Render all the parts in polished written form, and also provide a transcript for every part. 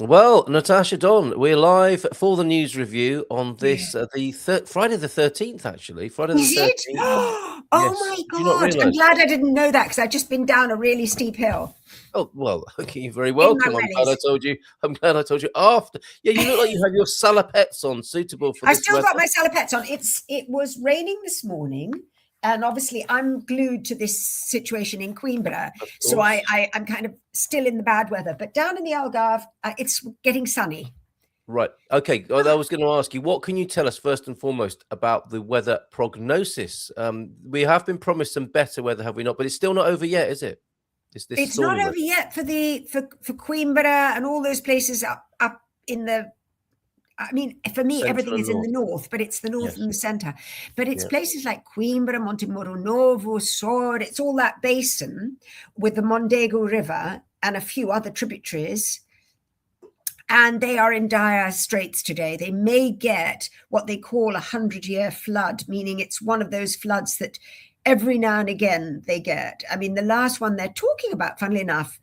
Well, Natasha Don, we're live for the news review on Yeah. this Friday the 13th, actually. Friday the Is it? 13th. Oh Yes. my Did you not God. I'm realize? glad I didn't know that because I've just been down a really steep hill Oh, well, okay, you're very in my welcome. I'm glad I wellies. told you. I'm glad I told you after. Yeah, you look like you have your salopettes on, suitable for I've this still weather. got my salopettes on. It was raining this morning, and obviously I'm glued to this situation in Queenborough. Of So course. I'm kind of still in the bad weather. But down in the Algarve, it's getting sunny. Right. Okay. Well, I was going to ask you, what can you tell us first and foremost about the weather prognosis? We have been promised some better weather, have we not? But it's still not over yet, is it? This It's not stormy over weather. yet for Queenborough and all those places up in the. I mean, for me, Central everything and is in the north. north, but it's the north Yes. and the centre. But it's Yeah. places like Coimbra, Montemoro Novo, Sor. It's all that basin with the Mondego River and a few other tributaries. And they are in dire straits today. They may get what they call a 100-year flood, meaning it's one of those floods that every now and again they get. I mean, the last one they're talking about, funnily enough,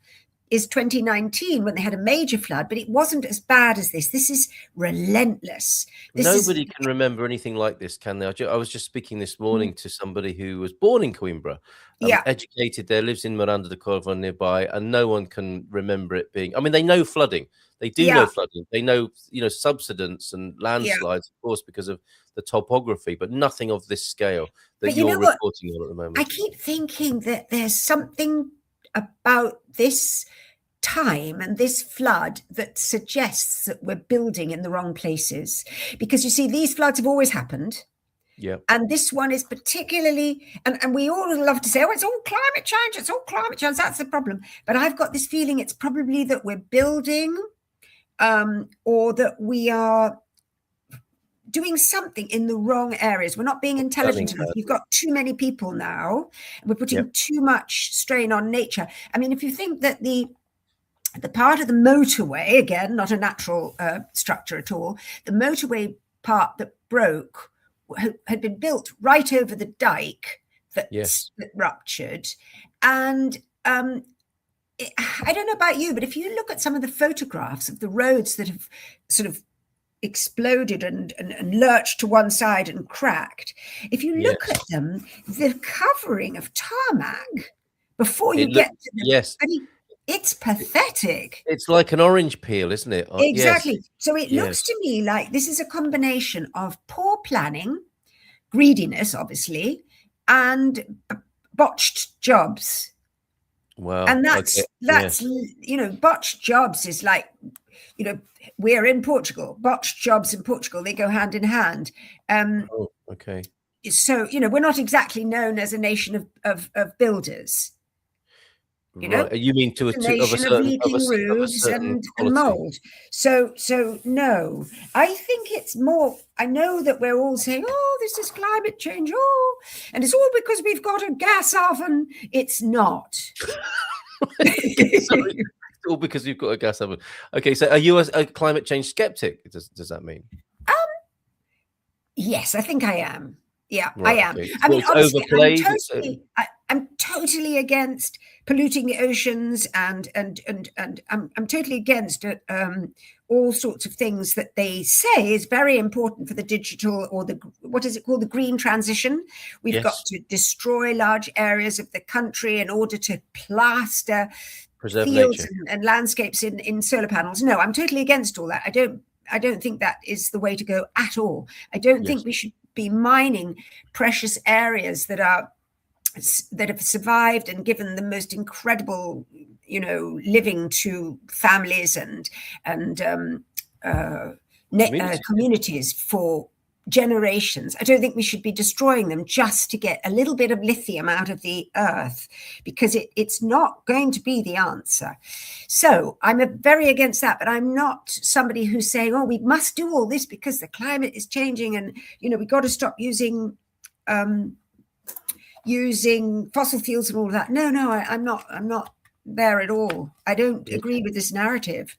is 2019 when they had a major flood, but it wasn't as bad as this. This is relentless. This is, Nobody can remember anything like this, can they? I was just speaking this mm, morning to somebody who was born in Coimbra, yeah, educated there, lives in Miranda de Corvo nearby, and no one can remember it being. I mean, they know flooding. They do know yeah, flooding. They know, subsidence and yeah. landslides, of course, because of the topography, but nothing of this scale that But you you're know what? reporting on at the I moment. keep thinking that there's something about this time and this flood that suggests that we're building in the wrong places. Because you see, these floods have always happened. Yeah. And this one is particularly, and we all love to say, oh, it's all climate change, it's all climate change, that's the problem. But I've got this feeling it's probably that we're building or that we are doing something in the wrong areas. We're not being Planning intelligent enough. You've badly. got too many people now, and we're Yeah. putting too much strain on nature. I mean, if you think that the part of the motorway, again, not a natural structure at all, the motorway part that broke had been built right over the dike Yes. that ruptured. And I don't know about you, but if you look at some of the photographs of the roads that have sort of exploded and lurched to one side and cracked, if you look Yes. at them, the covering of tarmac before you It look. get to them, Yes. I mean, it's pathetic. It's like an orange peel, isn't it? Yes. Exactly. So it looks Yes. to me like this is a combination of poor planning, greediness, obviously, and botched jobs. Wow. And Okay. that's Yes. botched jobs is like, we're in Portugal. Botched jobs in Portugal, they go hand in hand. Oh, okay. So we're not exactly known as a nation of builders. You know, Right. You mean to it's a a to of a nation of certain leaking of a roofs certain and quality. mold. So no, I think it's more. I know that we're all saying, "Oh, this is climate change." Oh, and it's all because we've got a gas oven. It's not. Okay, sorry. It's all because you've got a gas oven. Okay, so are you a climate change skeptic? Does that mean? Yes, I think I am. Yeah, I Right. am. Okay. I So mean, it's honestly, overplayed. I'm totally against polluting the oceans, and I'm totally against all sorts of things that they say is very important for the digital or the what is it called, the green transition. We've got Yes. to destroy large areas of the country in order to plaster Preserve fields nature. and landscapes in solar panels. No, I'm totally against all that. I don't think that is the way to go at all. I don't Yes. think we should be mining precious areas that have survived and given the most incredible, living to families and Communities. communities for generations. I don't think we should be destroying them just to get a little bit of lithium out of the earth, because it's not going to be the answer. So I'm very against that, but I'm not somebody who's saying, oh, we must do all this because the climate is changing and we've got to stop using fossil fuels and all of that. No, I'm not there at all. I don't agree with this narrative.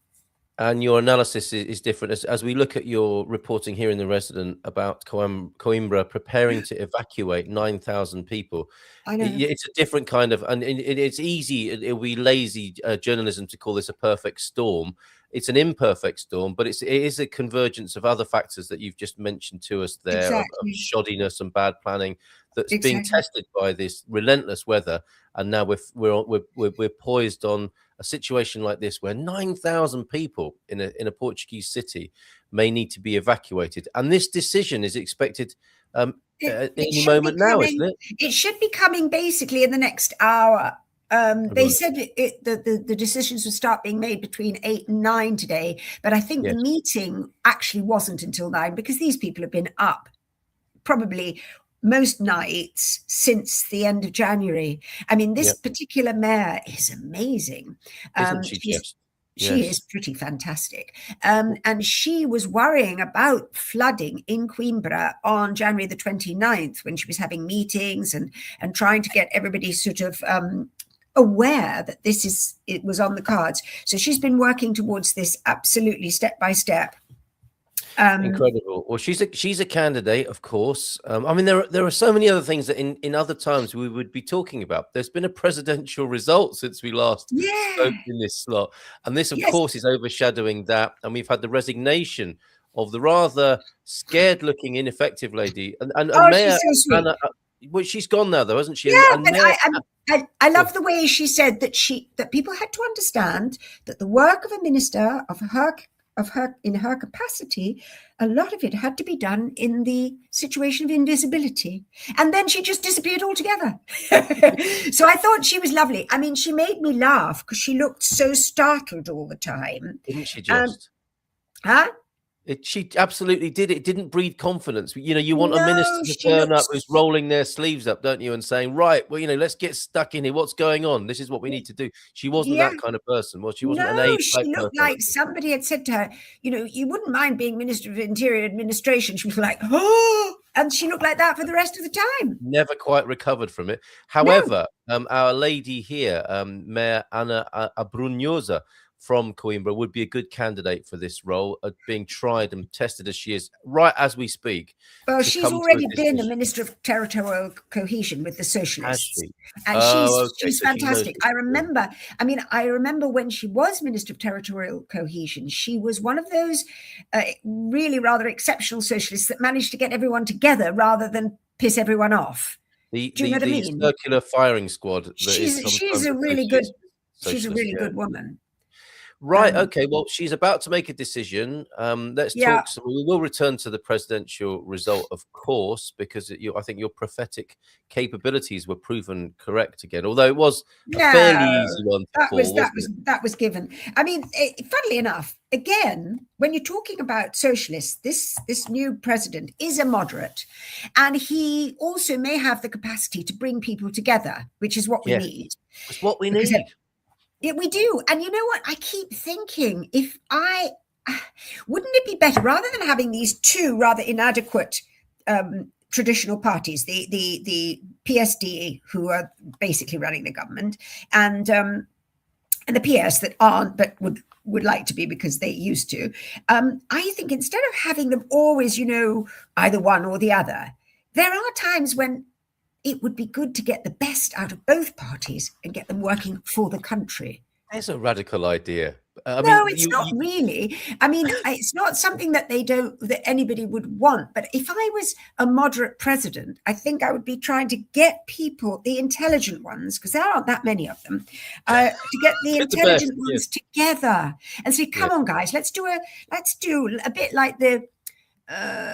And your analysis is different as we look at your reporting here in the Resident about Coimbra preparing to evacuate 9,000 people. I know. It's a different kind of, and it's easy. It'll be lazy journalism to call this a perfect storm. it's an imperfect storm, but it is a convergence of other factors that you've just mentioned to us there, of Exactly. shoddiness and bad planning that's being Exactly. tested by this relentless weather. And now we're poised on a situation like this where 9,000 people in a Portuguese city may need to be evacuated, and this decision is expected any moment now, isn't it? It should be coming basically in the next hour. They said the decisions would start being made between 8 and 9 today, but I think the meeting actually wasn't until 9, because these people have been up probably most nights since the end of January. I mean, this particular mayor is amazing. Isn't she just? She is pretty fantastic. And she was worrying about flooding in Coimbra on January the 29th, when she was having meetings and trying to get everybody sort of aware that it was on the cards. So she's been working towards this absolutely step by step. Incredible. Well, she's a candidate, of course. I mean, there are so many other things that in other times we would be talking about. There's been a presidential result since we last spoke in this slot, and this, of course, is overshadowing that. And we've had the resignation of the rather scared-looking, ineffective lady, and Mayor Anna. Well, she's gone now, though, hasn't she? Yeah, but I love the way she said that people had to understand that the work of a minister in her capacity, a lot of it had to be done in the situation of invisibility. And then she just disappeared altogether. So I thought she was lovely. I mean, she made me laugh because she looked so startled all the time. Didn't she just? Huh? She absolutely did. It didn't breed confidence. You know, you want a minister to turn up who's rolling their sleeves up, don't you, and saying, right, well, you know, let's get stuck in here. What's going on? This is what we need to do. She wasn't that kind of person. Well, she wasn't an A-type person. She looked like somebody had said to her, you know, you wouldn't mind being Minister of Interior Administration. She was like, oh, and she looked like that for the rest of the time. Never quite recovered from it. However, our lady here, Mayor Anna Abrunhosa from Coimbra, would be a good candidate for this role, being tried and tested as she is right as we speak. Well, she's already been a Minister of Territorial Cohesion with the Socialists. And she's fantastic. I remember when she was Minister of Territorial Cohesion, she was one of those really rather exceptional socialists that managed to get everyone together rather than piss everyone off. Do you know what I mean? Circular firing squad. She's a really good woman. Right. Okay. Well, she's about to make a decision. Let's talk. So we will return to the presidential result, of course, because I think your prophetic capabilities were proven correct again. Although it was a fairly easy one. That was given. I mean, funnily enough, again, when you're talking about socialists, this new president is a moderate, and he also may have the capacity to bring people together, which is what we need. It's what we need. Yeah, we do. And you know what? I keep thinking, wouldn't it be better, rather than having these two rather inadequate traditional parties, the PSD, who are basically running the government, and the PS that aren't, but would like to be because they used to. I think instead of having them always, you know, either one or the other, there are times when it would be good to get the best out of both parties and get them working for the country. That's a radical idea. It's not really. I mean, it's not something that anybody would want. But if I was a moderate president, I think I would be trying to get people, the intelligent ones, because there aren't that many of them, to get the intelligent ones together and say, come on, guys, let's do a bit like the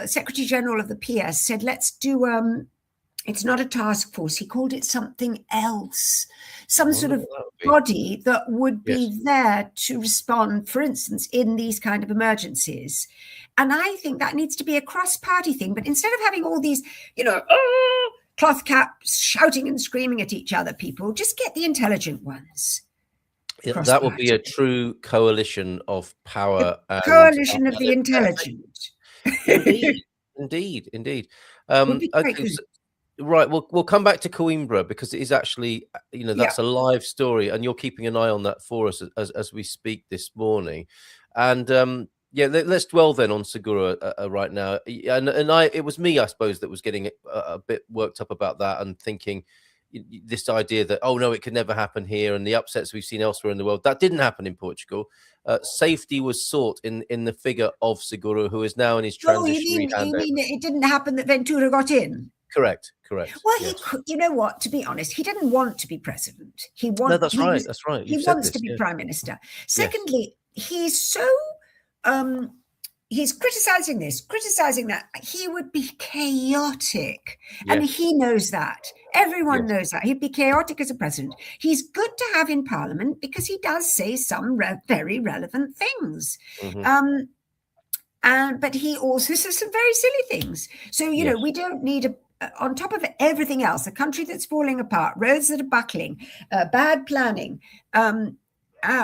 Secretary General of the PS said, let's do it's not a task force. He called it something else, some sort of body that would be there to respond, for instance, in these kind of emergencies. And I think that needs to be a cross-party thing. But instead of having all these, you know, cloth caps shouting and screaming at each other, people, just get the intelligent ones. That would be a true coalition of power. Coalition of the intelligent. Indeed. Okay. Right, we'll come back to Coimbra, because it is actually, you know, that's a live story, and you're keeping an eye on that for us as we speak this morning. And let's dwell then on Segura right now. And it was me, I suppose, that was getting a bit worked up about that and thinking, this idea that, oh no, it could never happen here, and the upsets we've seen elsewhere in the world, that didn't happen in Portugal. Safety was sought in the figure of Seguro, who is now in his transitionary you handover. mean it didn't happen that Ventura got in? Correct. Well, yes. He could, you know what? To be honest, he didn't want to be president. No, that's right. That's right. He wants to be prime minister. Secondly, he's so he's criticizing that. He would be chaotic, and he knows that. Everyone knows that. He'd be chaotic as a president. He's good to have in Parliament because he does say some very relevant things. But he also says some very silly things. So, you know, we don't need on top of everything else, a country that's falling apart, roads that are buckling, bad planning.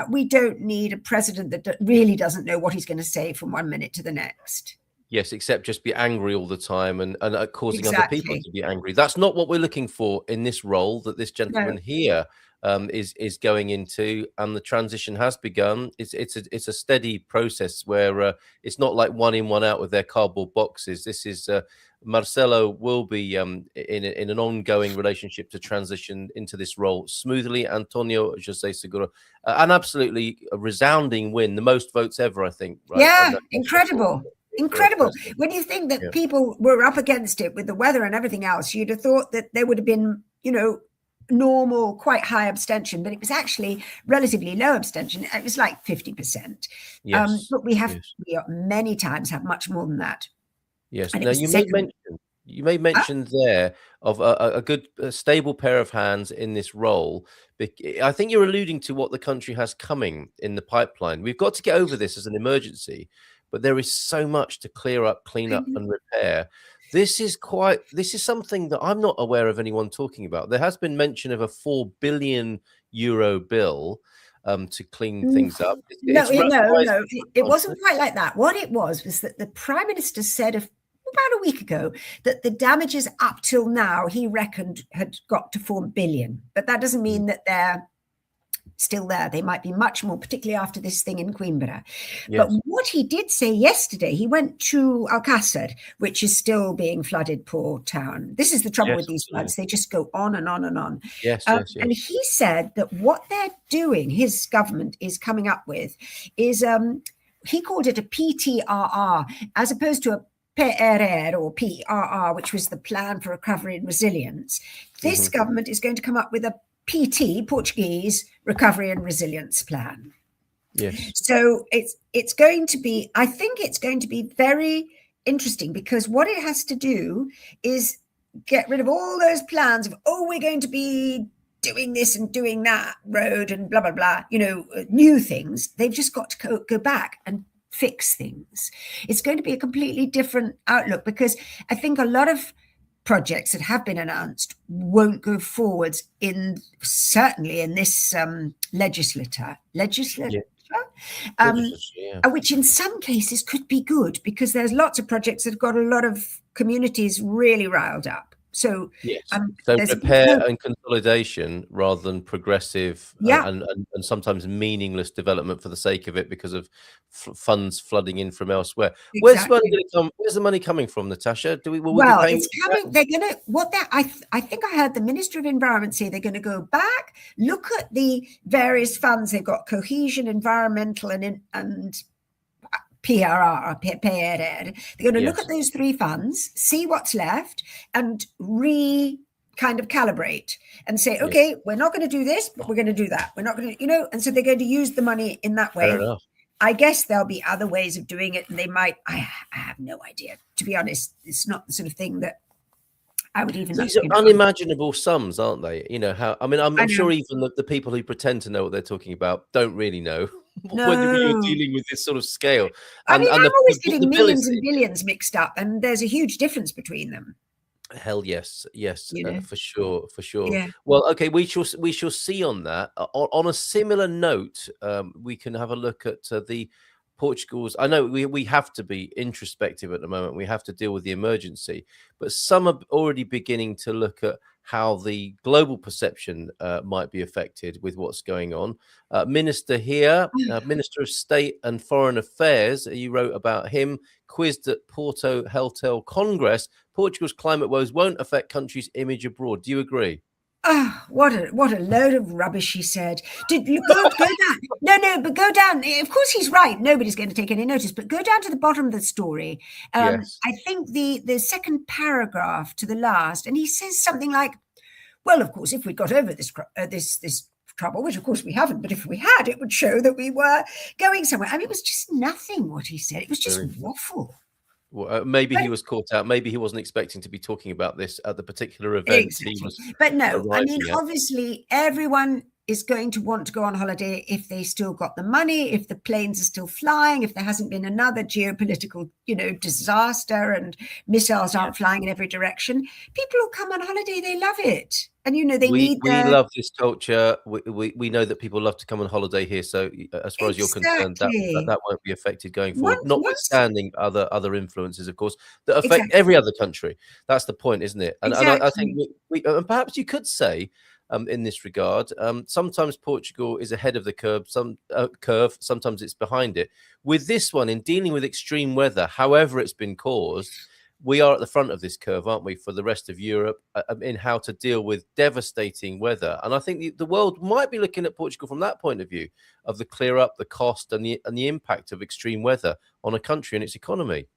We don't need a president that really doesn't know what he's going to say from one minute to the next. Yes, except just be angry all the time and causing other people to be angry. That's not what we're looking for in this role that this gentleman here is going into, and the transition has begun. It's a steady process where it's not like one in, one out with their cardboard boxes. This is Marcelo will be in an ongoing relationship to transition into this role smoothly. Antonio José Seguro, an absolutely resounding win, the most votes ever, I think. Right? Yeah, incredible. When you think that people were up against it with the weather and everything else, you'd have thought that there would have been, you know, normal, quite high abstention, but it was actually relatively low abstention. It was like 50%. But we many times have much more than that. Yes. Now you made mention there of a good, stable pair of hands in this role. I think you're alluding to what the country has coming in the pipeline. We've got to get over this as an emergency, but there is so much to clear up, clean up, and repair. This is something that I'm not aware of anyone talking about. There has been mention of a €4 billion bill to clean things up. No, it wasn't quite like that. What it was that the Prime Minister said about a week ago that the damages up till now, he reckoned, had got to 4 billion. But that doesn't mean that they're still there. They might be much more, particularly after this thing in Coimbra. But what he did say yesterday, he went to Alcácer, which is still being flooded, poor town. This is the trouble with these floods. They just go on and on and on. And he said that what they're doing, his government is coming up with, is he called it a PTRR, as opposed to a PRR or PRR, which was the Plan for Recovery and Resilience. This government is going to come up with a PT, Portuguese Recovery and Resilience Plan. So it's going to be, I think it's going to be very interesting, because what it has to do is get rid of all those plans of, we're going to be doing this and doing that road and blah, blah, blah, new things. They've just got to go back and fix things. It's going to be a completely different outlook, because I think a lot of projects that have been announced won't go forwards certainly in this legislature, which in some cases could be good, because there's lots of projects that have got a lot of communities really riled up. So repair and consolidation rather than progressive and sometimes meaningless development for the sake of it, because of funds flooding in from elsewhere. Exactly. Where's the money coming from, Natasha? It's coming. They're going to I think I heard the Minister of Environment say they're going to go back, look at the various funds they've got: cohesion, environmental, and PRR. They're going to look at those three funds, see what's left, and kind of calibrate and say, okay, we're not going to do this, but we're going to do that. We're not going to, and so they're going to use the money in that way. Fair enough. I guess there'll be other ways of doing it, and they might. I have no idea. To be honest, it's not the sort of thing that I would even. These are unimaginable sums, aren't they? I'm sure even the people who pretend to know what they're talking about don't really know. When you're dealing with this sort of scale. I'm always getting millions and billions mixed up, and there's a huge difference between them. Hell yes, for sure. Yeah. Well, okay, we shall see on that. On a similar note, we can have a look at the Portugal's. I know we have to be introspective at the moment. We have to deal with the emergency, but some are already beginning to look at how the global perception might be affected with what's going on. Minister here, Minister of State and Foreign Affairs, you wrote about him, quizzed at Porto Heltel Congress. Portugal's climate woes won't affect country's image abroad. Do you agree? Oh, what a load of rubbish, he said. Did you go down? No, but go down. Of course, he's right. Nobody's going to take any notice. But go down to the bottom of the story. Yes. I think the second paragraph to the last, and he says something like, "Well, of course, if we got over this trouble, which of course we haven't, but if we had, it would show that we were going somewhere." I mean, it was just nothing what he said. It was just waffle. Well, maybe he was caught out. Maybe he wasn't expecting to be talking about this at the particular event. Exactly. He was but no, I mean, obviously, everyone is going to want to go on holiday if they still got the money, if the planes are still flying, if there hasn't been another geopolitical, disaster and missiles aren't flying in every direction. People who come on holiday, they love it. And, they need we love this culture. We know that people love to come on holiday here. So as far as you're concerned, that won't be affected going forward, notwithstanding other influences, of course, that affect every other country. That's the point, isn't it? And I think and perhaps you could say, in this regard, sometimes Portugal is ahead of the curve, sometimes it's behind it. With this one, in dealing with extreme weather, however it's been caused, we are at the front of this curve, aren't we, for the rest of Europe, in how to deal with devastating weather. And I think the world might be looking at Portugal from that point of view, of the clear up, the cost, and the impact of extreme weather on a country and its economy.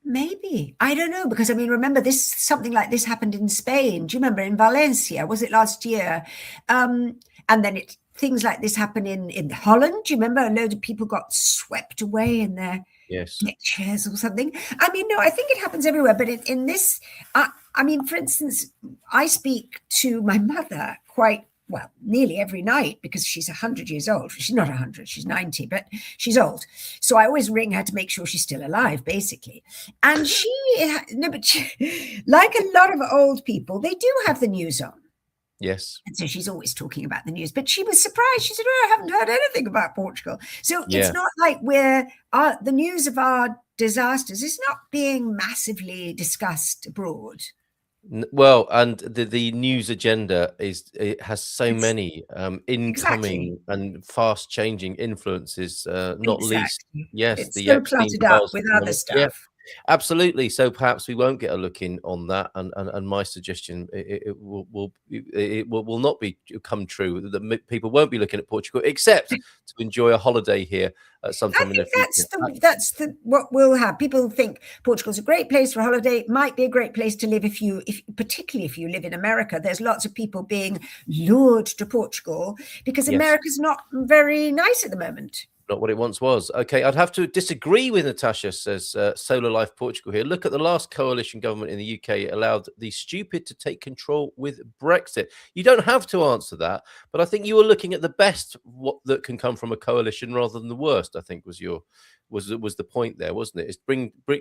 Maybe. I don't know, because I mean, remember something like this happened in Spain. Do you remember in Valencia? Was it last year? And then things like this happen in Holland. Do you remember? A load of people got swept away in their deck chairs or something. I mean, no, I think it happens everywhere. But in this, I mean, for instance, I speak to my mother nearly every night, because she's 100 years old. She's not 100, she's 90, but she's old. So I always ring her to make sure she's still alive, basically. And like a lot of old people, they do have the news on. Yes. And so she's always talking about the news, but she was surprised. She said, "Oh, I haven't heard anything about Portugal." So it's not like the news of our disasters is not being massively discussed abroad. Well, and the news agenda has so many incoming and fast changing influences, not least, it's the still cluttered up with other stuff. Yeah, absolutely. So perhaps we won't get a look in on that. And my suggestion, it will not come true. That people won't be looking at Portugal except to enjoy a holiday here sometime in the future. That's what we'll have. People think Portugal's a great place for a holiday. It might be a great place to live particularly if you live in America. There's lots of people being lured to Portugal because America's not very nice at the moment. Not what it once was. Okay, I'd have to disagree with Natasha, says Solar Life Portugal here. Look at the last coalition government in the UK. It allowed the stupid to take control with Brexit. You don't have to answer that, but I think you were looking at the best that can come from a coalition rather than the worst, I think was the point there, wasn't it? It's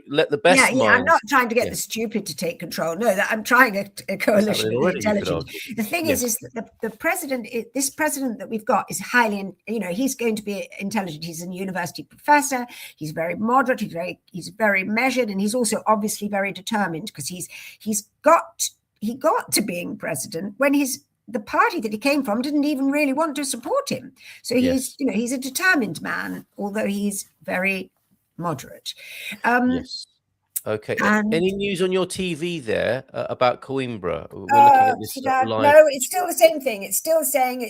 let the best Yeah, I'm not trying to get the stupid to take control. No, I'm trying a coalition with the intelligent. The thing is that the president, this president that we've got is highly, he's going to be intelligent. He's a university professor. He's very moderate. He's very measured, and he's also obviously very determined, because he got to being president when the party that he came from didn't even really want to support him. So he's a determined man, although he's very moderate. Yes. Okay. Any news on your TV there about Coimbra? We're looking at this live. No, it's still the same thing. It's still saying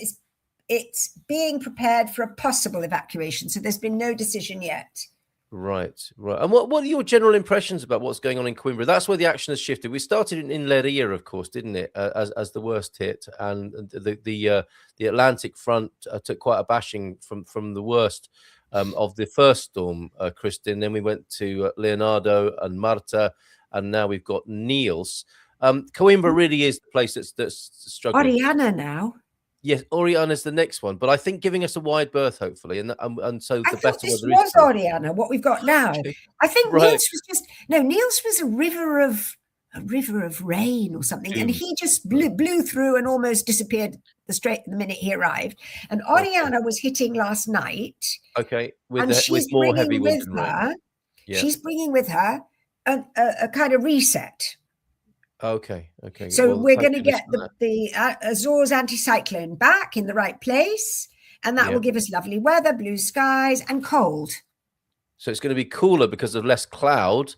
it's being prepared for a possible evacuation. So there's been no decision yet. Right. And what are your general impressions about what's going on in Coimbra? That's where the action has shifted. We started in Leiria, of course, didn't it, as the worst hit, and the Atlantic front took quite a bashing from the worst of the first storm, Kristin. Then we went to Leonardo and Marta, and now we've got Niels. Coimbra really is the place that's struggling. Oriana now. Yes, Oriana is the next one, but I think giving us a wide berth, hopefully, and so the better this was Oriana, what we've got now. I think Niels was a river of rain or something, and he just blew through and almost disappeared the minute he arrived. And Oriana was hitting last night. Okay, with more heavy wind and rain. She's bringing with her a kind of reset. Okay. So we're going to get the Azores anticyclone back in the right place, and that will give us lovely weather, blue skies, and cold. So it's going to be cooler because of less cloud,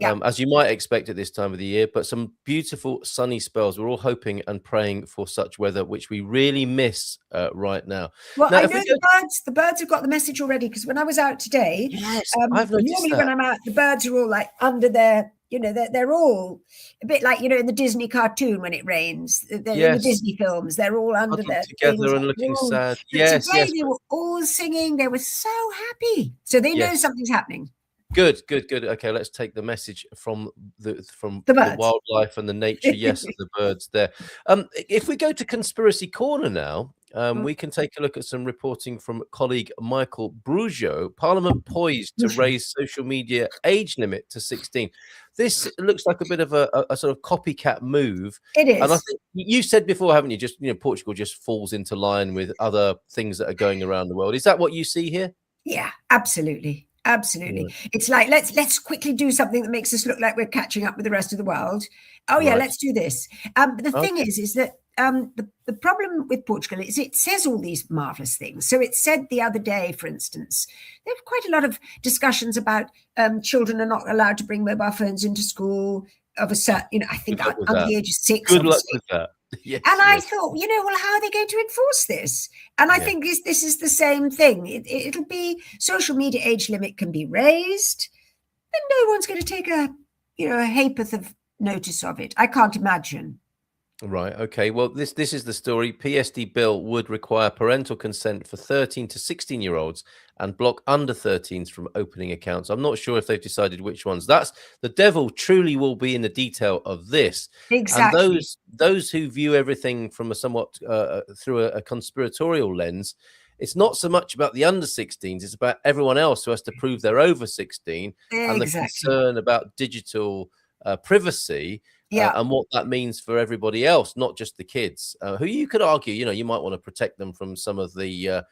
as you might expect at this time of the year, but some beautiful sunny spells. We're all hoping and praying for such weather, which we really miss right now. Well, Now, I know the birds have got the message already, because when I was out today, yes, I've noticed normally that. when I'm out, the birds are all like under their, they're all a bit like, in the Disney cartoon when it rains, in the Disney films, they're all under their together things, and looking sad. But yes, today yes. they were all singing. They were so happy. So they know something's happening. Good. Okay, let's take the message from the wildlife and the nature. Yes, the birds there. If we go to Conspiracy Corner now, we can take a look at some reporting from colleague Michael Brujo. Parliament poised to raise social media age limit to 16. This looks like a bit of a sort of copycat move. It is. And I think you said before, haven't you? Just Portugal just falls into line with other things that are going around the world. Is that what you see here? Yeah, absolutely. Absolutely. Yeah. It's like, let's quickly do something that makes us look like we're catching up with the rest of the world. Oh, yeah, let's do this. But the thing is that the problem with Portugal is it says all these marvelous things. So it said the other day, for instance, there were quite a lot of discussions about children are not allowed to bring mobile phones into school of a certain, I think under the age of 6. Good luck with that. Yes, and I thought, well, how are they going to enforce this? And I think this is the same thing. It'll be social media age limit can be raised, and no one's going to take a ha'porth of notice of it. I can't imagine. Right. Okay. Well, this is the story. PSD bill would require parental consent for 13 to 16-year-olds and block under 13s from opening accounts. I'm not sure if they've decided which ones. That's the devil truly will be in the detail of this. Exactly. And those who view everything from a somewhat through a conspiratorial lens, it's not so much about the under 16s. It's about everyone else who has to prove they're over 16, and the concern about digital privacy. And what that means for everybody else, not just the kids, who you could argue, you might want to protect them from some of the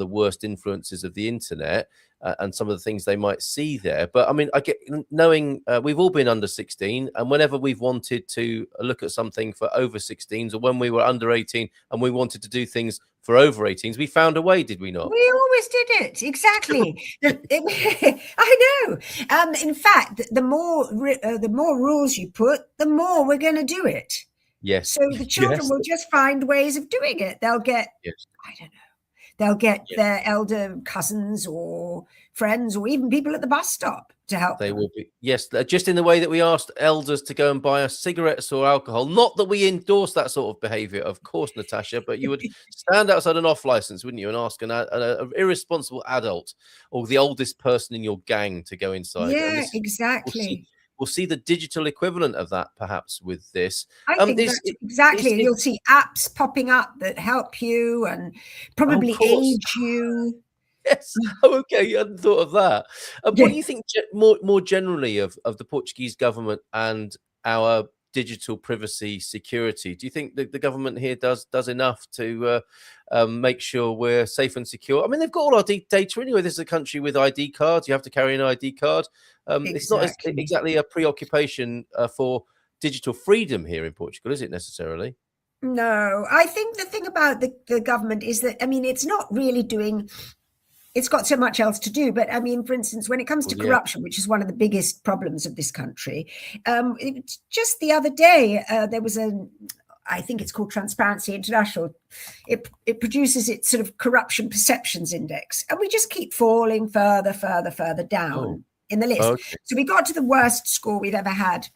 worst influences of the internet and some of the things they might see there. But I mean, I get knowing we've all been under 16, and whenever we've wanted to look at something for over 16s, or when we were under 18 and we wanted to do things for over 18s, we found a way, did we not? We always did it. Exactly. I know. In fact, the more rules you put, the more we're going to do it. Yes. So the children will just find ways of doing it. They'll get, I don't know, they'll get their elder cousins or friends or even people at the bus stop to help them. They will be. Yes, just in the way that we asked elders to go and buy us cigarettes or alcohol. Not that we endorse that sort of behavior, of course, Natasha, but you would stand outside an off license, wouldn't you, and ask an irresponsible adult or the oldest person in your gang to go inside. Yeah, exactly. We'll see the digital equivalent of that perhaps with this. I think that's exactly. You'll see apps popping up that help you and probably age you. Yes. Oh, okay. You hadn't thought of that. What do you think more generally of the Portuguese government and our digital privacy security? Do you think that the government here does enough to make sure we're safe and secure? I mean, they've got all our data anyway. This is a country with ID cards. You have to carry an ID card. It's not exactly a preoccupation for digital freedom here in Portugal, is it necessarily? No, I think the thing about the government is that, I mean, it's not really doing... It's got so much else to do. But I mean, for instance, when it comes to corruption, which is one of the biggest problems of this country, just the other day, there was I think it's called Transparency International. It produces its sort of corruption perceptions index. And we just keep falling further down in the list. Okay. So we got to the worst score we've ever had.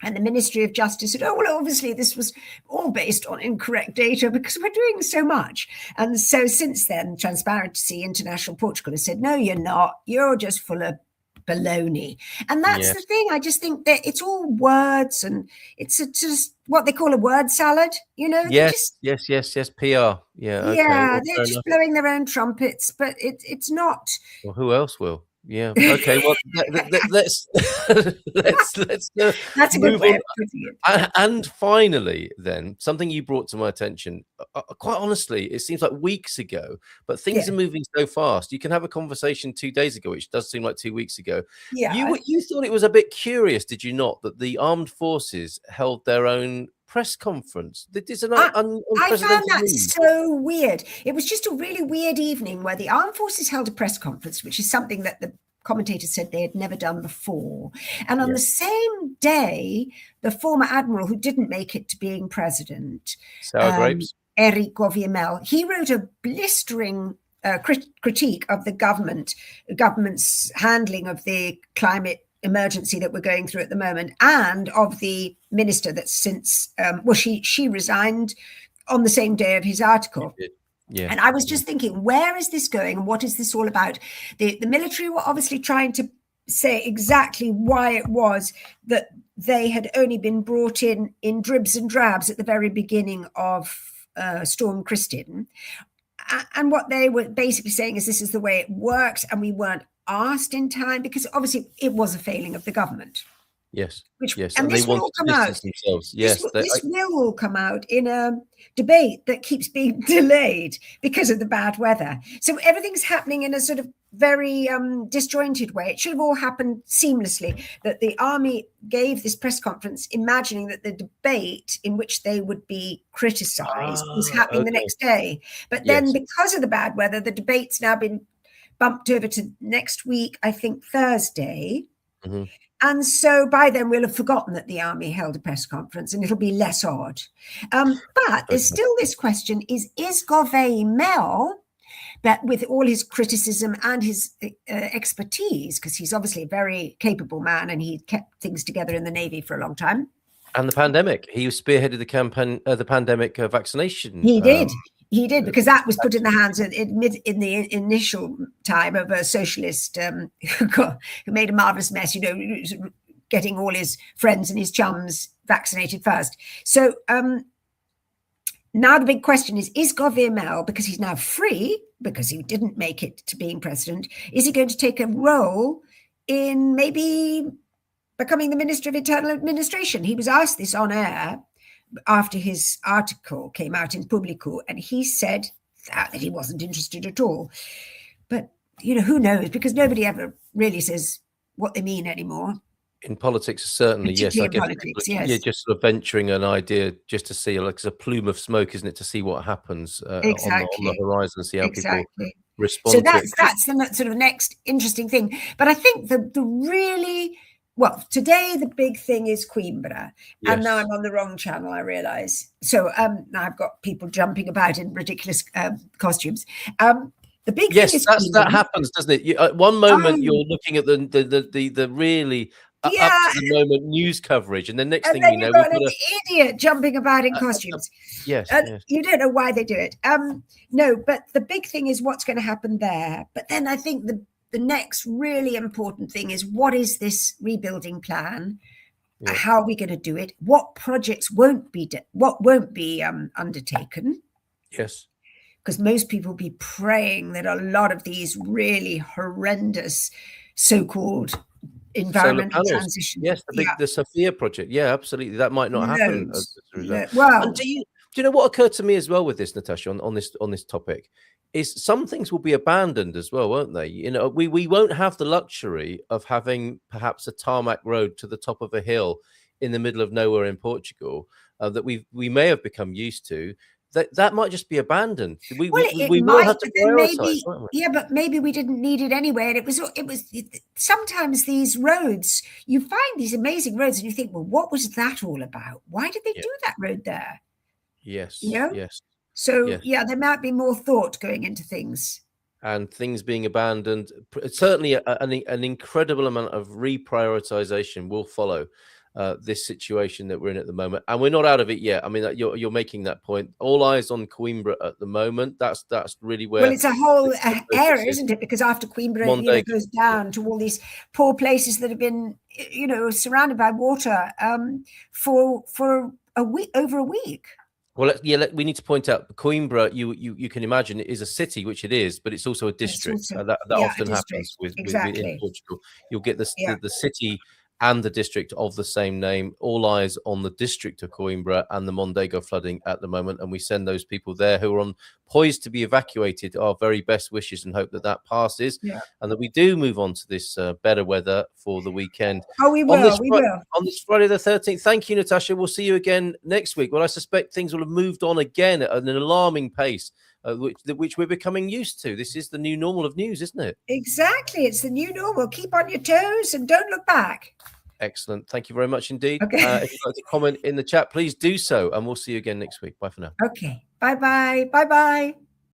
And the Ministry of Justice said, oh, well, obviously this was all based on incorrect data because we're doing so much. And so since then, Transparency International Portugal has said, no, you're not. You're just full of baloney. And that's the thing. I just think that it's all words and it's just what they call a word salad, Yes, PR. Yeah, okay. Yeah, they're just blowing their own trumpets, but it's not. Well, who else will? Yeah. Okay. Well, let's that's a good way of putting it. And finally, then something you brought to my attention. Quite honestly, it seems like weeks ago, but things are moving so fast. You can have a conversation 2 days ago, which does seem like 2 weeks ago. Yeah. You thought it was a bit curious, did you not, that the armed forces held their own press conference? I found that so weird. It was just a really weird evening where the armed forces held a press conference, which is something that the commentators said they had never done before. And on the same day, the former admiral who didn't make it to being president, Sour grapes. Enrico Viemel, he wrote a blistering critique of the government's handling of the climate emergency that we're going through at the moment, and of the minister that's since, she resigned on the same day of his article. Yeah. And I was just thinking, where is this going and what is this all about? The military were obviously trying to say exactly why it was that they had only been brought in dribs and drabs at the very beginning of Storm Kristin. And what they were basically saying is this is the way it works, and we weren't asked in time, because obviously it was a failing of the government. Yes. And this will all come out. Themselves. Yes, this will all come out in a debate that keeps being delayed because of the bad weather. So everything's happening in a sort of very disjointed way. It should have all happened seamlessly, that the army gave this press conference imagining that the debate in which they would be criticized was happening the next day. But then because of the bad weather, the debate's now been bumped over to next week, I think Thursday. Mm-hmm. And so by then we'll have forgotten that the army held a press conference, and it'll be less odd. But there's still this question, is Gov but with all his criticism and his expertise, because he's obviously a very capable man and he kept things together in the Navy for a long time. And the pandemic, he spearheaded the campaign, the pandemic vaccination. He did, because that was put in the hands of, in the initial time of a socialist who made a marvelous mess, getting all his friends and his chums vaccinated first. So now the big question is Gov Viemel, because he's now free, because he didn't make it to being president, is he going to take a role in maybe becoming the Minister of Internal Administration? He was asked this on air after his article came out in Publico, and he said that he wasn't interested at all. But, who knows? Because nobody ever really says what they mean anymore. In politics, certainly, yes. I guess politics, yes. You're just sort of venturing an idea just to see, like, it's a plume of smoke, isn't it, to see what happens on the horizon, see how people respond. So that's the sort of next interesting thing. But I think the really... Well, today the big thing is Coimbra, and now I'm on the wrong channel, I realise. So now I've got people jumping about in ridiculous costumes. The big thing is that happens, doesn't it? At one moment you're looking at the really up to the moment news coverage, and the next thing you know, we've got an idiot jumping about in costumes. Yes. You don't know why they do it. No, but the big thing is what's going to happen there. But then I think the next really important thing is, what is this rebuilding plan? Yeah. How are we going to do it? What projects won't be undertaken? Yes. Because most people will be praying that a lot of these really horrendous so-called environmental transition. Yes, the Sophia project. Yeah, absolutely. That might not happen. Well, and do you know what occurred to me as well with this, Natasha, on this topic? Is some things will be abandoned as well, won't they? We won't have the luxury of having perhaps a tarmac road to the top of a hill in the middle of nowhere in Portugal that we may have become used to. That might just be abandoned. We will have to prioritize, won't we? Yeah, but maybe we didn't need it anyway. And it was sometimes these roads, you find these amazing roads and you think, well, what was that all about? Why did they do that road there? Yes. Yes. So, there might be more thought going into things. And things being abandoned. Certainly an incredible amount of reprioritization will follow this situation that we're in at the moment. And we're not out of it yet. I mean, you're making that point. All eyes on Coimbra at the moment. That's really where... Well, it's a whole area, isn't it? Because after Coimbra, it goes down to all these poor places that have been, surrounded by water for a week, over a week. Well, we need to point out Coimbra. You can imagine it is a city, which it is, but it's also a district. That often happens with in Portugal. You'll get the city and the district of the same name. All eyes on the district of Coimbra and the Mondego flooding at the moment, and we send those people there who are poised to be evacuated our very best wishes and hope that passes, and that we do move on to this better weather for the weekend. Oh, we will. On this Friday the 13th. Thank you, Natasha. We'll see you again next week. Well, I suspect things will have moved on again at an alarming pace which we're becoming used to. This is the new normal of news, isn't it? Exactly. It's the new normal. Keep on your toes and don't look back. Excellent. Thank you very much indeed. Okay. If you'd like to comment in the chat, please do so. And we'll see you again next week. Bye for now. Okay. Bye-bye. Bye-bye.